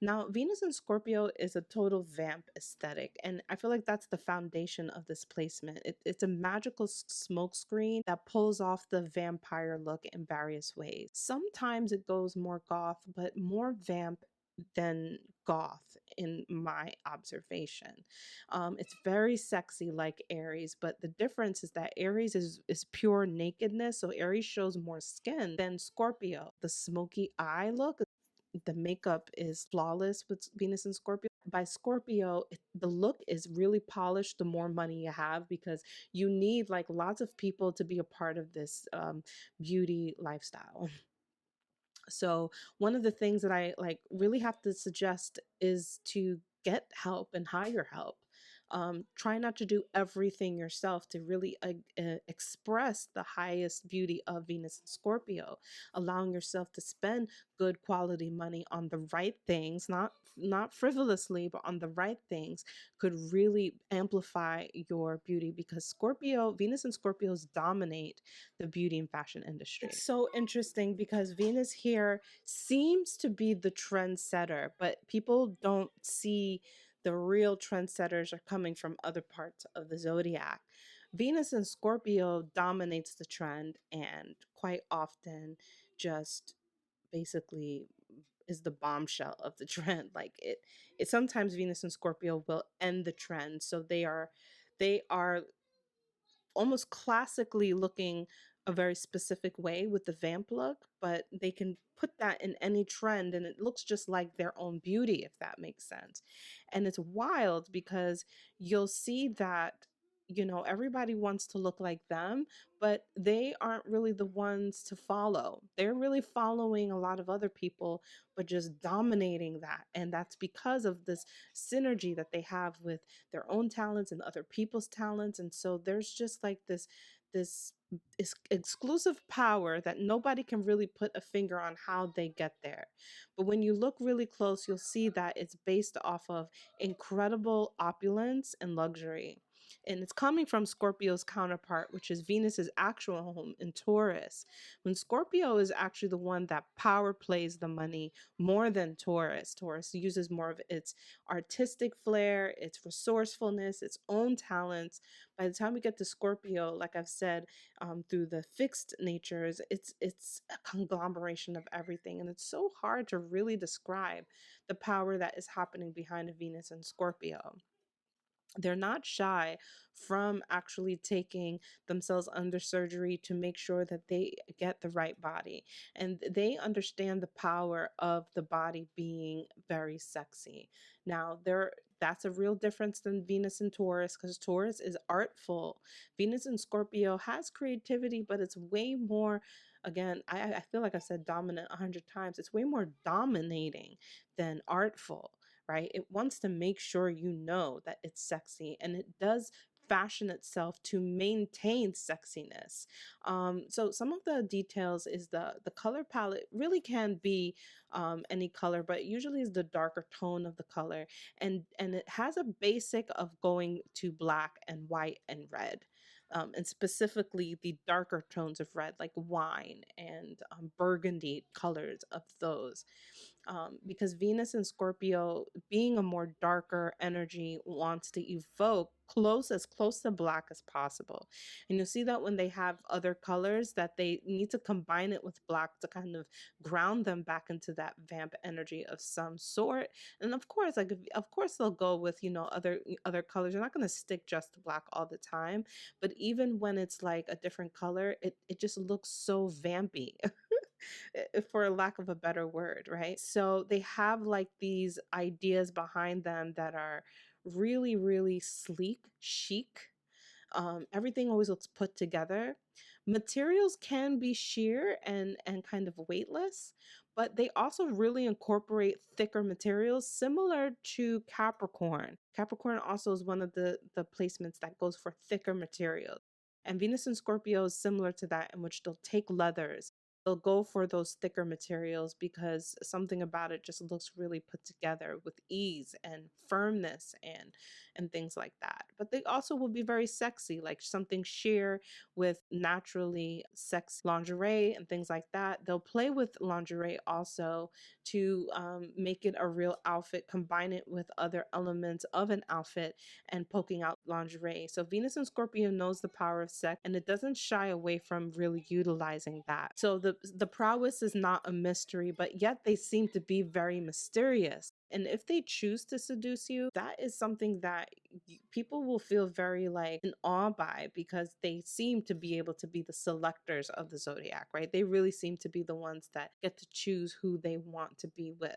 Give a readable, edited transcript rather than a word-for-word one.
Now, Venus in Scorpio is a total vamp aesthetic, and I feel like that's the foundation of this placement. It's a magical smokescreen that pulls off the vampire look in various ways. Sometimes it goes more goth, but more vamp than goth in my observation. It's very sexy like Aries, but the difference is that Aries is pure nakedness, so Aries shows more skin than Scorpio. The smoky eye look, the makeup is flawless with Venus and Scorpio. By Scorpio, the look is really polished the more money you have, because you need like lots of people to be a part of this beauty lifestyle. So one of the things that I like really have to suggest is to get help and hire help. Try not to do everything yourself to really express the highest beauty of Venus and Scorpio, allowing yourself to spend good quality money on the right things, not frivolously, but on the right things, could really amplify your beauty, because Scorpio, Venus and Scorpios dominate the beauty and fashion industry. It's so interesting because Venus here seems to be the trendsetter, but people don't see the real trendsetters are coming from other parts of the zodiac. Venus in Scorpio dominates the trend and quite often just basically is the bombshell of the trend. Like it sometimes Venus and Scorpio will end the trend. So they are almost classically looking a very specific way with the vamp look, but they can put that in any trend and it looks just like their own beauty, if that makes sense. And it's wild because you'll see that, everybody wants to look like them, but they aren't really the ones to follow. They're really following a lot of other people, but just dominating that. And that's because of this synergy that they have with their own talents and other people's talents. And so there's just like this exclusive power that nobody can really put a finger on how they get there. But when you look really close, you'll see that it's based off of incredible opulence and luxury. And it's coming from Scorpio's counterpart, which is Venus's actual home in Taurus. When Scorpio is actually the one that power plays the money more than Taurus. Taurus uses more of its artistic flair, its resourcefulness, its own talents. By the time we get to Scorpio, like I've said, through the fixed natures, it's a conglomeration of everything, and it's so hard to really describe the power that is happening behind a Venus and Scorpio. They're not shy from actually taking themselves under surgery to make sure that they get the right body. And they understand the power of the body being very sexy. Now, that's a real difference than Venus and Taurus, because Taurus is artful. Venus and Scorpio has creativity, but it's way more, again, I feel like I said dominant 100 times. It's way more dominating than artful, right? It wants to make sure you know that it's sexy, and it does fashion itself to maintain sexiness. So some of the details is the color palette really can be any color, but usually is the darker tone of the color, and it has a basic of going to black and white and red. And specifically the darker tones of red, like wine and burgundy colors of those, because Venus and Scorpio, being a more darker energy, wants to evoke as close to black as possible. And you'll see that when they have other colors, that they need to combine it with black to kind of ground them back into that vamp energy of some sort. And of course, of course they'll go with, other colors. You're not going to stick just to black all the time, but even when it's like a different color, it just looks so vampy. For lack of a better word, right? So they have like these ideas behind them that are really, really sleek, chic. Everything always looks put together. Materials can be sheer and kind of weightless, but they also really incorporate thicker materials, similar to Capricorn. Capricorn also is one of the placements that goes for thicker materials. And Venus and Scorpio is similar to that, in which they'll take leathers. they'll go for those thicker materials because something about it just looks really put together with ease and firmness and things like that. But they also will be very sexy, like something sheer with naturally sex lingerie and things like that. They'll play with lingerie also to make it a real outfit, combine it with other elements of an outfit and poking out lingerie. So Venus and Scorpio knows the power of sex and it doesn't shy away from really utilizing that. So the prowess is not a mystery, but yet they seem to be very mysterious. And if they choose to seduce you, that is something that people will feel very like in awe by because they seem to be able to be the selectors of the zodiac, right? They really seem to be the ones that get to choose who they want to be with.